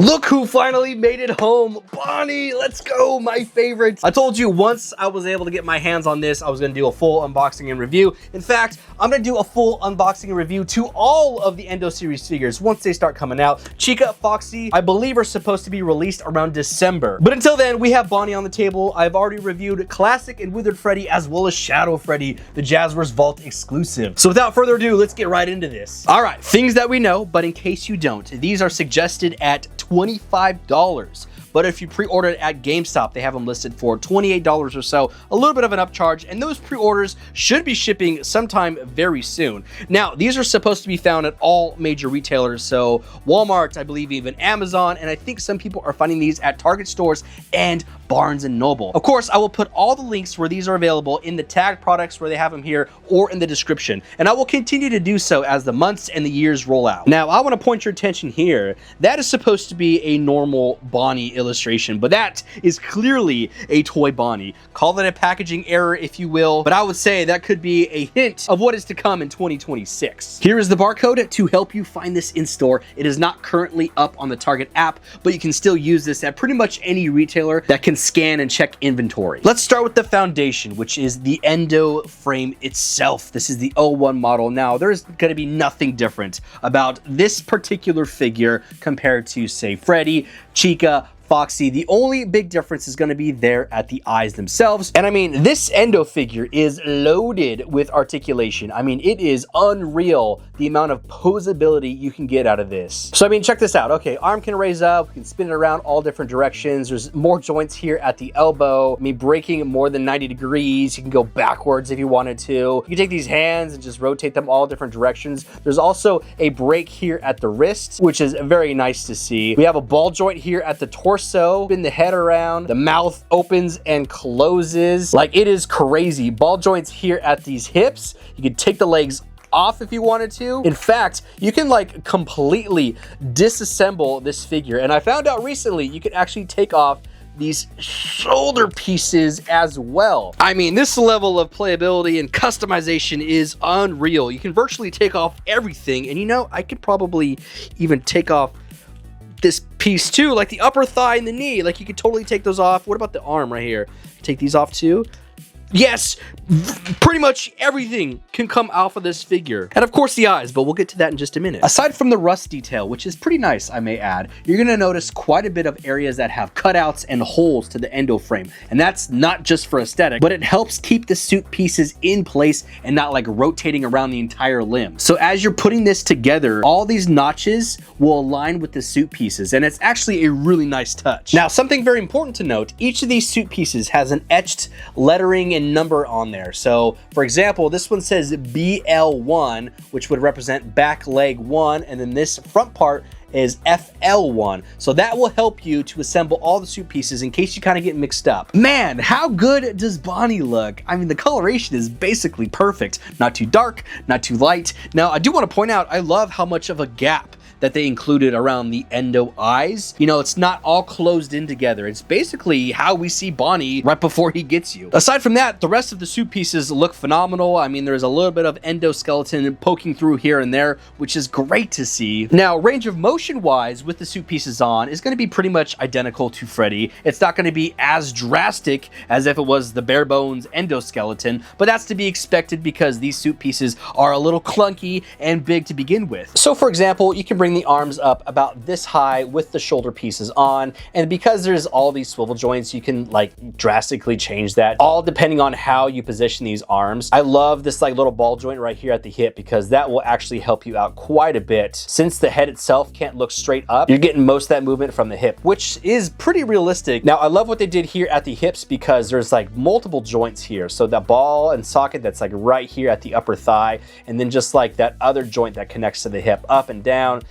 Look who finally made it home. Bonnie, let's go, my favorite. I told you once I was able to get my hands on this, I was gonna do a full unboxing and review. In fact, I'm gonna do a full unboxing and review to all of the Endo series figures once they start coming out. Chica, Foxy, I believe are supposed to be released around December. But until then, we have Bonnie on the table. I've already reviewed Classic and Withered Freddy as well as Shadow Freddy, the Jazwares Vault exclusive. So without further ado, let's get right into this. All right, things that we know, but in case you don't, these are suggested at $25. But if you pre-order it at GameStop, they have them listed for $28 or so, a little bit of an upcharge, and those pre-orders should be shipping sometime very soon. Now, these are supposed to be found at all major retailers, so Walmart, I believe even Amazon, and I think some people are finding these at Target stores and Barnes & Noble. Of course, I will put all the links where these are available in the tagged products where they have them here or in the description, and I will continue to do so as the months and the years roll out. Now, I want to point your attention here. That is supposed to be a normal Bonnie illustration, but that is clearly a toy Bonnie. Call that a packaging error if you will, but I would say that could be a hint of what is to come in 2026. Here is the barcode to help you find this in store. It is not currently up on the Target app, but you can still use this at pretty much any retailer that can scan and check inventory. Let's start with the foundation, which is the Endo frame itself. This is the 01 model. Now, there's going to be nothing different about this particular figure compared to, say, Freddy, Chica, Foxy. The only big difference is going to be there at the eyes themselves. And I mean, this Endo figure is loaded with articulation. I mean, it is unreal the amount of posability you can get out of this. So I mean, check this out. Okay, arm can raise up, we can spin it around all different directions. There's more joints here at the elbow. I mean, breaking more than 90 degrees. You can go backwards if you wanted to. You can take these hands and just rotate them all different directions. There's also a break here at the wrist, which is very nice to see. We have a ball joint here at the torso. Spin the head around, the mouth opens and closes. Like, it is crazy. Ball joints here at these hips. You can take the legs off if you wanted to. In fact, you can like completely disassemble this figure. And I found out recently you can actually take off these shoulder pieces as well. I mean, this level of playability and customization is unreal. You can virtually take off everything. And you know, I could probably even take off this piece too, like the upper thigh and the knee. Like, you could totally take those off. What about the arm right here? Take these off too. Yes, pretty much everything can come off of this figure. And of course the eyes, but we'll get to that in just a minute. Aside from the rust detail, which is pretty nice, I may add, you're gonna notice quite a bit of areas that have cutouts and holes to the Endo frame. And that's not just for aesthetic, but it helps keep the suit pieces in place and not like rotating around the entire limb. So as you're putting this together, all these notches will align with the suit pieces, and it's actually a really nice touch. Now, something very important to note, each of these suit pieces has an etched lettering and number on there. So for example, this one says BL1, which would represent back leg 1, and then this front part is FL1. So that will help you to assemble all the suit pieces in case you kind of get mixed up. Man, how good does Bonnie look? I mean, the coloration is basically perfect. Not too dark, not too light. Now, I do want to point out, I love how much of a gap that they included around the Endo eyes. You know, it's not all closed in together. It's basically how we see Bonnie right before he gets you. Aside from that, the rest of the suit pieces look phenomenal. I mean, there's a little bit of endoskeleton poking through here and there, which is great to see. Now, range of motion wise with the suit pieces on is going to be pretty much identical to Freddy. It's not going to be as drastic as if it was the bare bones endoskeleton, but that's to be expected because these suit pieces are a little clunky and big to begin with. So for example, you can bring the arms up about this high with the shoulder pieces on, and because there's all these swivel joints, you can like drastically change that, all depending on how you position these arms. I love this like little ball joint right here at the hip because that will actually help you out quite a bit. Since the head itself can't look straight up, you're getting most of that movement from the hip, which is pretty realistic. Now, I love what they did here at the hips because there's like multiple joints here. So that ball and socket that's like right here at the upper thigh, and then just like that other joint that connects to the hip up and down.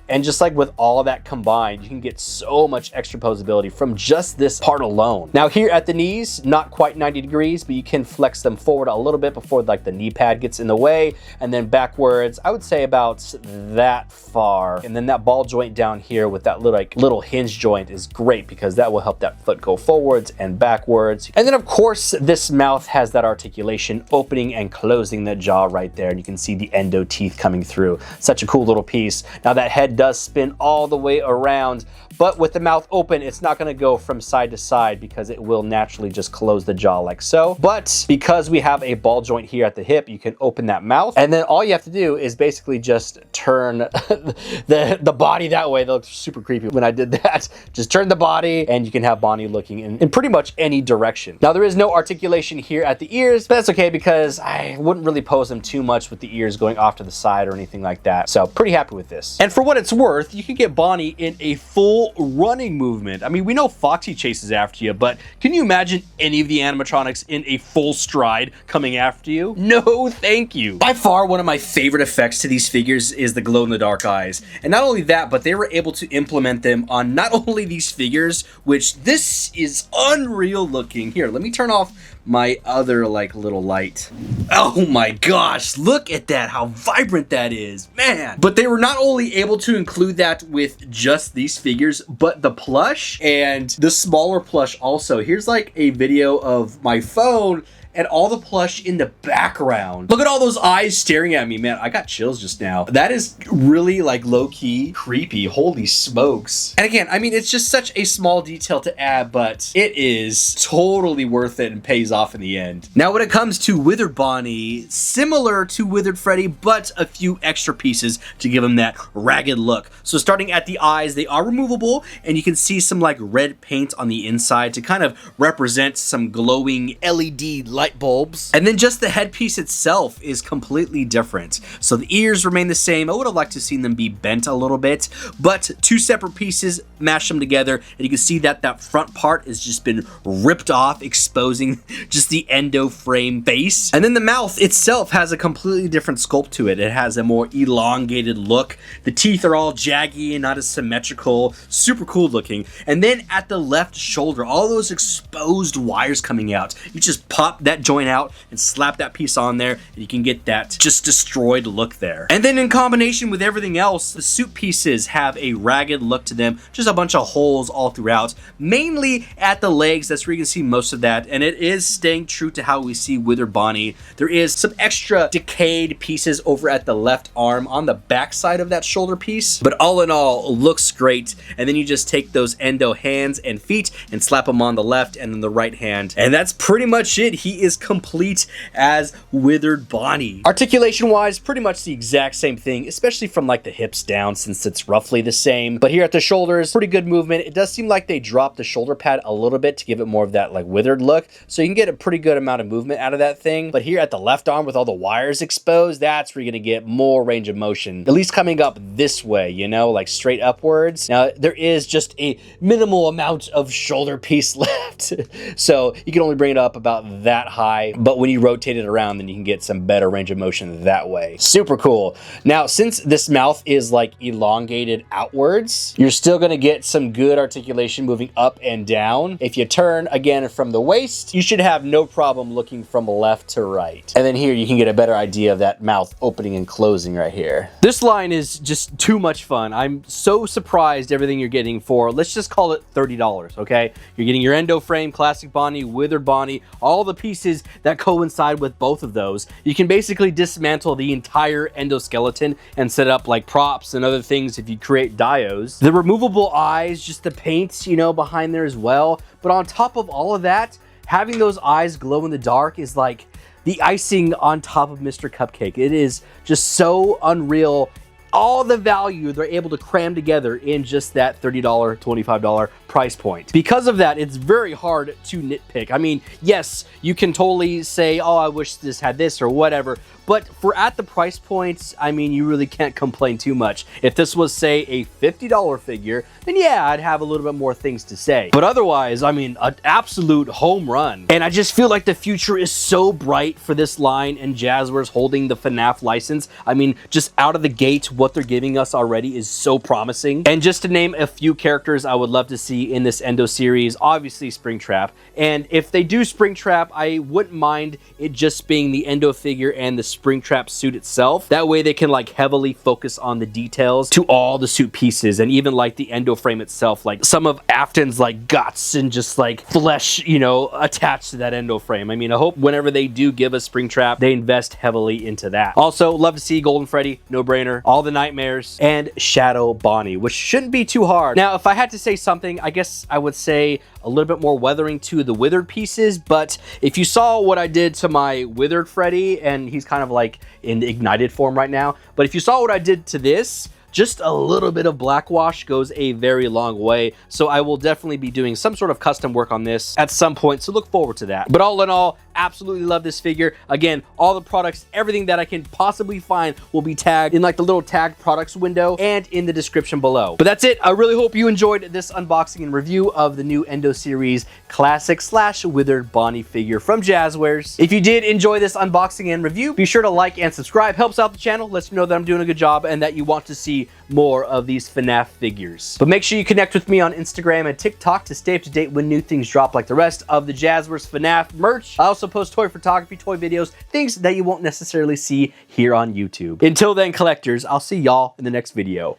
And just like with all of that combined, you can get so much extra posability from just this part alone. Now here at the knees, not quite 90 degrees, but you can flex them forward a little bit before like the knee pad gets in the way, and then backwards, I would say about that far. And then that ball joint down here with that little hinge joint is great because that will help that foot go forwards and backwards. And then of course, this mouth has that articulation, opening and closing the jaw right there. And you can see the Endo teeth coming through. Such a cool little piece. Now that head does spin all the way around, but with the mouth open, it's not going to go from side to side because it will naturally just close the jaw like so. But because we have a ball joint here at the hip, you can open that mouth, and then all you have to do is basically just turn the body that way. That looks super creepy when I did that. Just turn the body and you can have Bonnie looking in pretty much any direction. Now, there is no articulation here at the ears, but that's okay because I wouldn't really pose them too much with the ears going off to the side or anything like that. So pretty happy with this. And for what it's worth, you can get Bonnie in a full running movement. I mean, we know Foxy chases after you, but can you imagine any of the animatronics in a full stride coming after you? No, thank you. By far, one of my favorite effects to these figures is the glow-in-the-dark eyes. And not only that, but they were able to implement them on not only these figures, which this is unreal looking. Here, let me turn off my other like little light. Oh my gosh, look at that, how vibrant that is, man. But they were not only able to include that with just these figures, but the plush and the smaller plush also. Here's like a video of my phone and all the plush in the background. Look at all those eyes staring at me, man. I got chills just now. That is really like low-key creepy. Holy smokes. And again, I mean, it's just such a small detail to add, but it is totally worth it and pays off in the end. Now, when it comes to Withered Bonnie, similar to Withered Freddy, but a few extra pieces to give him that ragged look. So starting at the eyes, they are removable, and you can see some like red paint on the inside to kind of represent some glowing LED light bulbs. And then just the headpiece itself is completely different. So the ears remain the same. I would have liked to have seen them be bent a little bit, but two separate pieces, mash them together, and you can see that that front part has just been ripped off, exposing just the endo frame base. And then the mouth itself has a completely different sculpt to it. It has a more elongated look. The teeth are all jaggy and not as symmetrical. Super cool looking. And then at the left shoulder, all those exposed wires coming out. You just pop that joint out and slap that piece on there, and you can get that just destroyed look there. And then in combination with everything else, the suit pieces have a ragged look to them, just a bunch of holes all throughout, mainly at the legs. That's where you can see most of that, and it is staying true to how we see Withered Bonnie. There is some extra decayed pieces over at the left arm on the back side of that shoulder piece, but all in all, looks great. And then you just take those endo hands and feet and slap them on the left and then the right hand, and that's pretty much it. He is complete as Withered Bonnie. Articulation wise, pretty much the exact same thing, especially from like the hips down, since it's roughly the same. But here at the shoulders, pretty good movement. It does seem like they dropped the shoulder pad a little bit to give it more of that like withered look, so you can get a pretty good amount of movement out of that thing. But here at the left arm with all the wires exposed, that's where you're gonna get more range of motion, at least coming up this way, you know, like straight upwards. Now there is just a minimal amount of shoulder piece left, so you can only bring it up about that high, but when you rotate it around, then you can get some better range of motion that way. Super cool. Now, since this mouth is like elongated outwards, you're still gonna get some good articulation moving up and down. If you turn again from the waist, you should have no problem looking from left to right. And then here you can get a better idea of that mouth opening and closing right here. This line is just too much fun. I'm so surprised everything you're getting for, let's just call it $30, okay? You're getting your endo frame, classic Bonnie, Withered Bonnie, all the pieces that coincide with both of those. You can basically dismantle the entire endoskeleton and set up like props and other things if you create dios. The removable eyes, just the paint, you know, behind there as well. But on top of all of that, having those eyes glow in the dark is like the icing on top of Mr. Cupcake. It is just so unreal. All the value they're able to cram together in just that $30, $25 price point. Because of that, it's very hard to nitpick. I mean, yes, you can totally say, oh, I wish this had this or whatever, but for at the price points, I mean, you really can't complain too much. If this was, say, a $50 figure, then yeah, I'd have a little bit more things to say. But otherwise, I mean, an absolute home run. And I just feel like the future is so bright for this line and Jazwares holding the FNAF license. I mean, just out of the gate, what they're giving us already is so promising. And just to name a few characters I would love to see in this Endo series, obviously Springtrap. And if they do Springtrap, I wouldn't mind it just being the Endo figure and the Springtrap suit itself. That way they can like heavily focus on the details to all the suit pieces, and even like the endo frame itself, like some of Afton's like guts and just like flesh, you know, attached to that endo frame. I mean, I hope whenever they do give us Springtrap, they invest heavily into that. Also, love to see Golden Freddy, no brainer, all the nightmares, and Shadow Bonnie, which shouldn't be too hard. Now, if I had to say something, I guess I would say a little bit more weathering to the withered pieces, but if you saw what I did to my withered Freddy, and he's kind of like in ignited form right now, but if you saw what I did to this, just a little bit of black wash goes a very long way. So I will definitely be doing some sort of custom work on this at some point, so look forward to that. But all in all, absolutely love this figure. Again, all the products, everything that I can possibly find will be tagged in like the little tagged products window and in the description below. But that's it. I really hope you enjoyed this unboxing and review of the new Endo series classic / Withered Bonnie figure from Jazwares. If you did enjoy this unboxing and review, be sure to like and subscribe. Helps out the channel, lets me know that I'm doing a good job and that you want to see more of these FNAF figures. But make sure you connect with me on Instagram and TikTok to stay up to date when new things drop, like the rest of the Jazwares FNAF merch. I also post toy photography, toy videos, things that you won't necessarily see here on YouTube. Until then, collectors, I'll see y'all in the next video.